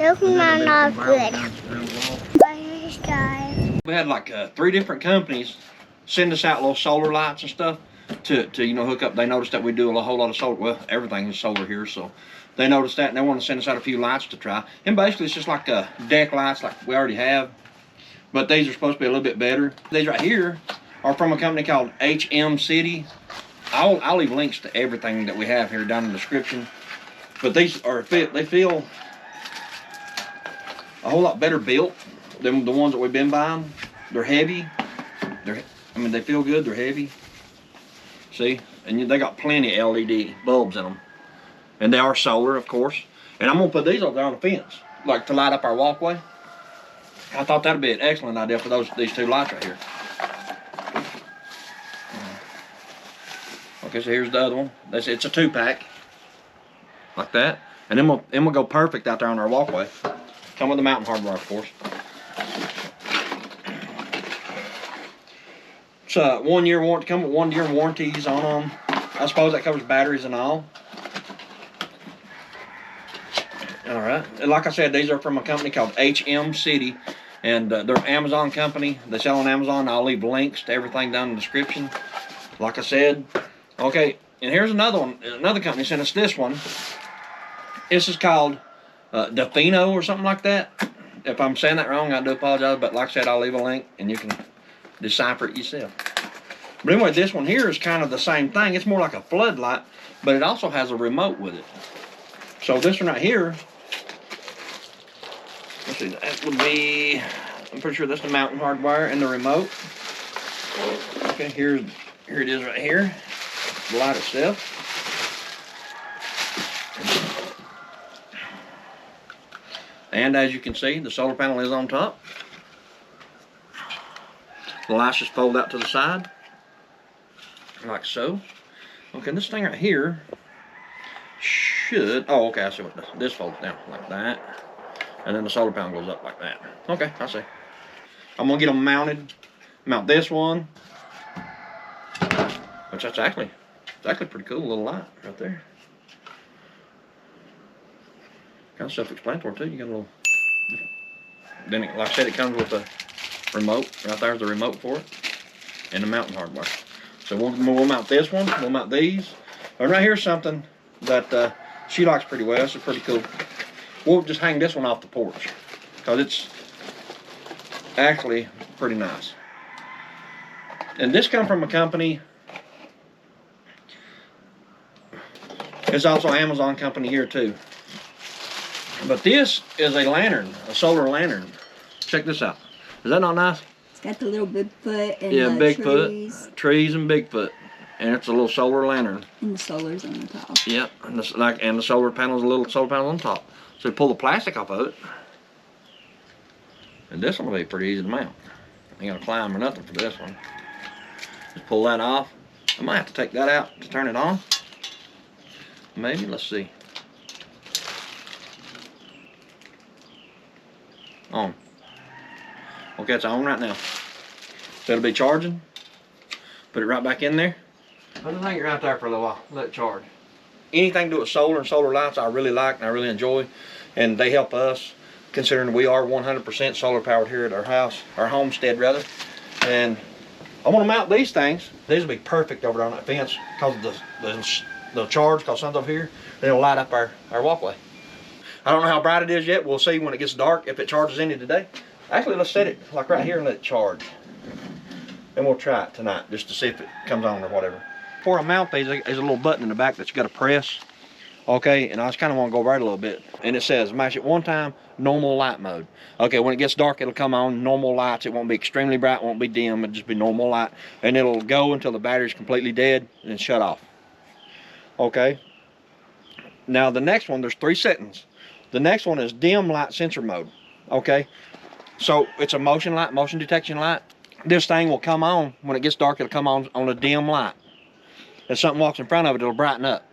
Those are not good. We had like 3 different companies send us out little solar lights and stuff to you know, hook up. They noticed that we do a whole lot of solar. Well, everything is solar here, so they noticed that and they want to send us out a few lights to try. And basically it's just like deck lights like we already have, but these are supposed to be a little bit better. These right here are from a company called HMCITY. I'll leave links to everything that we have here down in the description. But these are, they feel a whole lot better built than the ones that we've been buying. They're heavy. I mean, they feel good. They're heavy. See, and they got plenty of LED bulbs in them, and they are solar, of course. And I'm gonna put these up there on the fence, like to light up our walkway. I thought that'd be an excellent idea for these 2 lights right here. Okay, so here's the other one. It's a 2-pack, like that, and then we'll go perfect out there on our walkway. Come with the mountain hardware, of course. It's a 1-year warranty. Come with 1-year warranties on them. I suppose that covers batteries and all. All right. And like I said, these are from a company called HMCITY, and they're an Amazon company. They sell on Amazon. I'll leave links to everything down in the description. Like I said. Okay, and here's another one. Another company sent us this one. This is called Daphino or something like that. If I'm saying that wrong, I do apologize. But like I said, I'll leave a link and you can decipher it yourself. But anyway, this one here is kind of the same thing. It's more like a floodlight, but it also has a remote with it. So this one right here, let's see, that would be, I'm pretty sure that's the mountain hardwire and the remote. Okay, here it is right here. The light itself. And as you can see, the solar panel is on top. The lights just fold out to the side, like so. Okay, this thing right here should, oh, okay, I see what this folds down like that. And then the solar panel goes up like that. Okay, I see. I'm gonna get them mounted. Mount this one, which that's actually pretty cool, little light right there. Kind of self-explanatory too. You got a little. Then, like I said, it comes with a remote. Right there's the remote for it, and the mountain hardware. So we'll mount this one. We'll mount these. And right here's something that she likes pretty well. This is pretty cool. We'll just hang this one off the porch because it's actually pretty nice. And this comes from a company. It's also an Amazon company here too. But this is a lantern, a solar lantern. Check this out. Is that not nice? It's got the little Bigfoot and yeah, the Bigfoot, trees and Bigfoot. And it's a little solar lantern. And the solar's on the top. Yep, and the solar panel's a little solar panel on top. So you pull the plastic off of it. And this one will be pretty easy to mount. Ain't gonna climb or nothing for this one. Just pull that off. I might have to take that out to turn it on. Maybe, let's see. On. Okay, it's on right now. So it'll be charging. Put it right back in there. I'll just hang it right there for a little while. Let it charge. Anything to do with solar and solar lights I really like and I really enjoy. And they help us, considering we are 100% solar powered here at our house, our homestead rather. And I want to mount these things. These will be perfect over there on that fence because they'll charge, because sun's over here. Then it'll light up our walkway. I don't know how bright it is yet. We'll see when it gets dark if it charges any today. Actually, let's set it like right here and let it charge. And we'll try it tonight just to see if it comes on or whatever. Before I mount these, there's a little button in the back that you got to press. Okay, and I just kind of want to go right a little bit. And it says, match it one time, normal light mode. Okay, when it gets dark, it'll come on normal lights. It won't be extremely bright, won't be dim, it'll just be normal light. And it'll go until the battery's completely dead and shut off. Okay. Now the next one, there's 3 settings. The next one is dim light sensor mode. Okay, so it's a motion light, motion detection light. This thing will come on, when it gets dark, it'll come on a dim light. If something walks in front of it, it'll brighten up.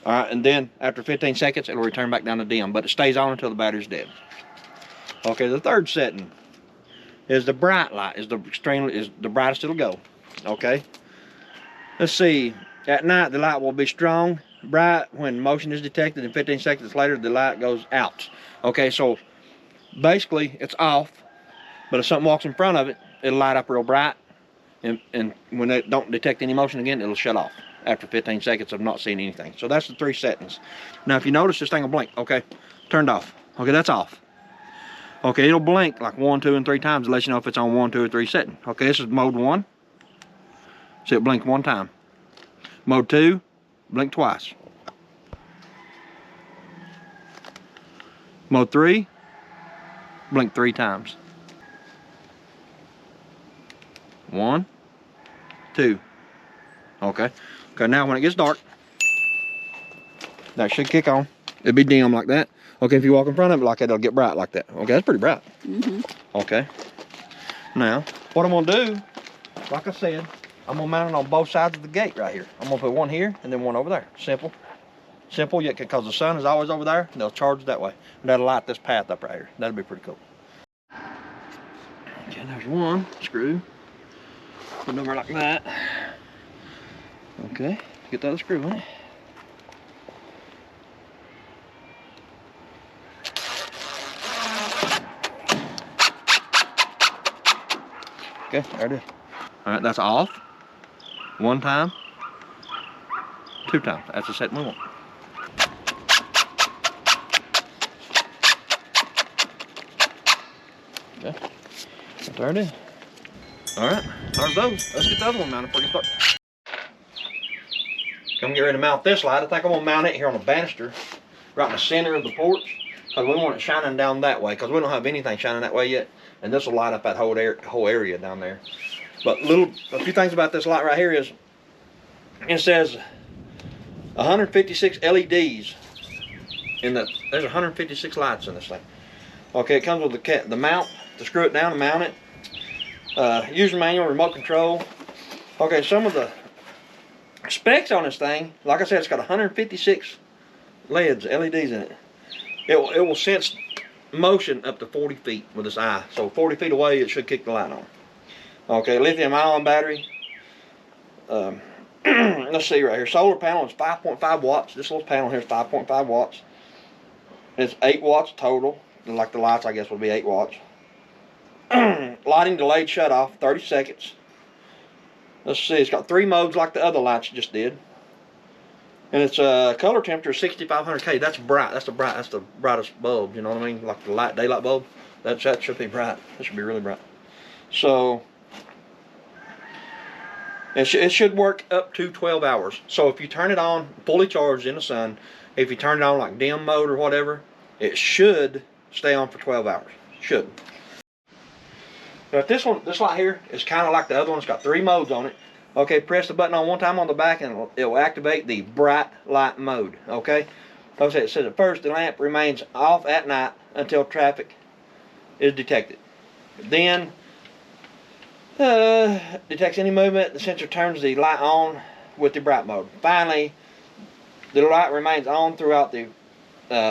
All right, and then after 15 seconds, it'll return back down to dim, but it stays on until the battery's dead. Okay, the third setting is the bright light, is the brightest it'll go. Okay, let's see. At night, the light will be strong. bright when motion is detected, and 15 seconds later the light goes out. Okay, so basically it's off, but if something walks in front of it, it'll light up real bright, and when they don't detect any motion again, it'll shut off after 15 seconds of not seeing anything. So that's the 3 settings. Now if you notice, this thing will blink. Okay, turned off. Okay, that's off. Okay, it'll blink like 1, 2, and 3 times to let you know if it's on 1, 2, or 3 setting. Okay, this is mode 1. So it blinked 1 time. Mode 2, blink twice. Mode 3, blink 3 times. 1, 2. Okay. Okay, now when it gets dark, that should kick on. It'll be dim like that. Okay, if you walk in front of it like that, it'll get bright like that. Okay, that's pretty bright. Okay. Now, what I'm gonna do, like I said, I'm gonna mount it on both sides of the gate right here. I'm gonna put one here and then one over there. Simple. Simple, yet because the sun is always over there, they'll charge that way. And that'll light this path up right here. That'll be pretty cool. Okay, there's one screw. Put it over like that. Okay, get the other screw in it. Okay, there it is. All right, that's off. 1 time, 2 times. That's the setting we want. Okay, there it is. All right, there's those. Let's get the other one mounted before we start. Come get ready to mount this light. I think I'm gonna mount it here on the banister, right in the center of the porch, because we want it shining down that way, because we don't have anything shining that way yet, and this will light up that whole area down there. But a few things about this light right here is, it says 156 LEDs there's 156 lights in this thing. Okay, it comes with the mount to screw it down and mount it. User manual, remote control. Okay, some of the specs on this thing, like I said, it's got 156 LEDs in it. It will sense motion up to 40 feet with its eye. So 40 feet away, it should kick the light on. Okay, lithium-ion battery. Let's see right here. Solar panel is 5.5 watts. This little panel here is 5.5 watts. It's 8 watts total. Like the lights, I guess, would be 8 watts. Lighting delayed shut off, 30 seconds. Let's see, it's got 3 modes like the other lights just did. And its color temperature is 6500K. That's bright. That's the brightest bulb. You know what I mean? Like the daylight bulb. That should be bright. That should be really bright. So it should work up to 12 hours. So if you turn it on fully charged in the sun, if you turn it on like dim mode or whatever, it should stay on for 12 hours. Should. But this light here is kind of like the other one. It's got 3 modes on it. Okay, press the button on one time on the back and it will activate the bright light mode. Okay, like I said, it says at first the lamp remains off at night until traffic is detected. Then detects any movement, the sensor turns the light on with the bright mode. Finally, the light remains on throughout the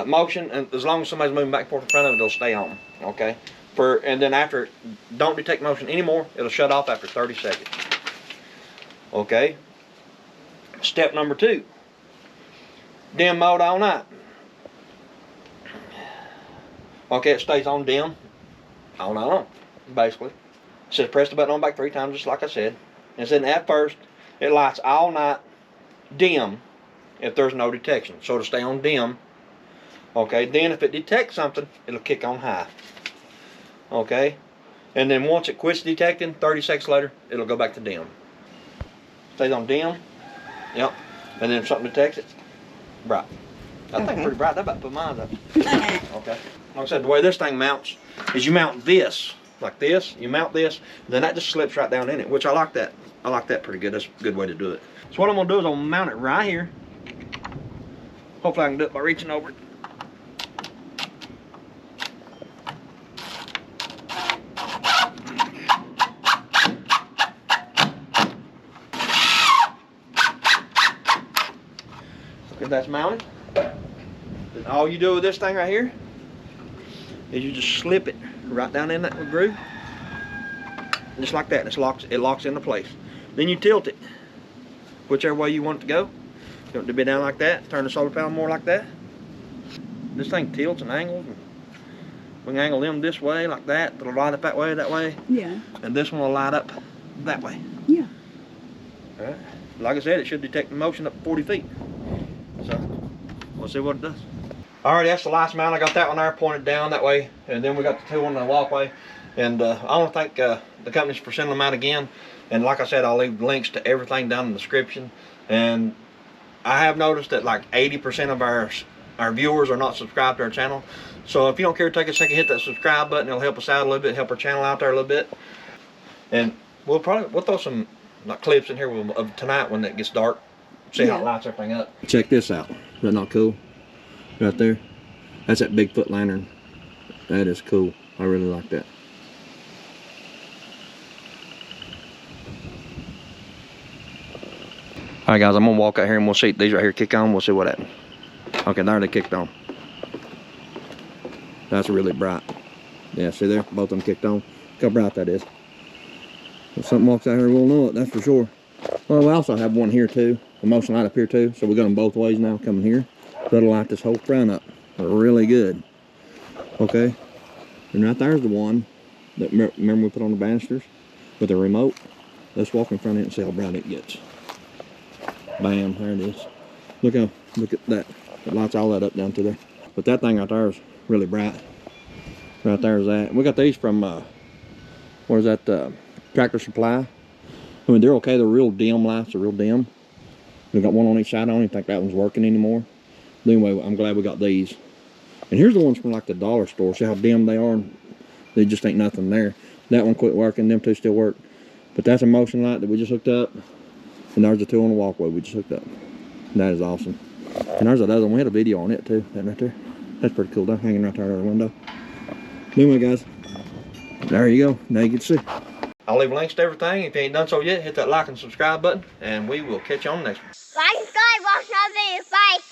motion, and as long as somebody's moving back and forth in front of it, it'll stay on. Okay, and then after it don't detect motion anymore, it'll shut off after 30 seconds. Okay, step number 2, dim mode all night. Okay, it stays on dim all night long, basically. It says press the button on back 3 times, just like I said. And it said at first, it lights all night dim if there's no detection. So it'll stay on dim. Okay, then if it detects something, it'll kick on high. Okay, and then once it quits detecting, 30 seconds later, it'll go back to dim. Stays on dim. Yep. And then if something detects it, bright. I think it's pretty bright. That about put mine up. Okay. Like I said, the way this thing mounts is you mount this like this. You mount this, then that just slips right down in it, which I like that. I like that pretty good. That's a good way to do it. So what I'm gonna do is I'm gonna mount it right here. Hopefully I can do it by reaching over it. Okay, that's mounted. Then all you do with this thing right here is you just slip it right down in that groove, just like that. It locks into place. Then you tilt it whichever way you want it to go. You want it to be down like that? Turn the solar panel more like that. This thing tilts and angles. And we can angle them this way, like that. It'll light up that way. Yeah. And this one will light up that way. Yeah. All right. Like I said, it should detect the motion up to 40 feet. So, we'll see what it does. Alright, that's the lights mount. I got that one there pointed down that way. And then we got the two on the walkway. And I want to thank the companies for sending them out again. And like I said, I'll leave links to everything down in the description. And I have noticed that like 80% of our viewers are not subscribed to our channel. So if you don't care, take a second, hit that subscribe button. It'll help us out a little bit, help our channel out there a little bit. And we'll throw some like clips in here of tonight when it gets dark. See how it lights everything up. Check this out. Is that not cool? Right there. That's that BigFoot lantern. That is cool. I really like that. Alright guys, I'm gonna walk out here and we'll see these right here kick on. We'll see what happens. Okay, there they kicked on. That's really bright. Yeah, see there? Both of them kicked on. Look how bright that is. If something walks out here, we'll know it, that's for sure. Well, we also have one here too. The motion light up here too. So we got them both ways now coming here. That'll light this whole front up. Really good. Okay. And right there's the one that remember we put on the banisters with the remote. Let's walk in front of it and see how bright it gets. Bam, there it is. Look at that. It lights all that up down to there. But that thing right there is really bright. Right there is that. We got these from what is that? Tractor Supply. I mean, they're okay. They're real dim lights. They're real dim. We got one on each side. I don't even think that one's working anymore. But anyway, I'm glad we got these. And here's the ones from like the dollar store. See how dim they are? They just ain't nothing there. That one quit working. Them two still work. But that's a motion light that we just hooked up. And there's the two on the walkway we just hooked up. And that is awesome. And there's that other one. We had a video on it too. That right there. That's pretty cool. They're hanging right there out of the window. Anyway, guys. There you go. Now you can see. I'll leave links to everything. If you ain't done so yet, hit that like and subscribe button. And we will catch you on the next one. Like, subscribe, watch another video. Bye.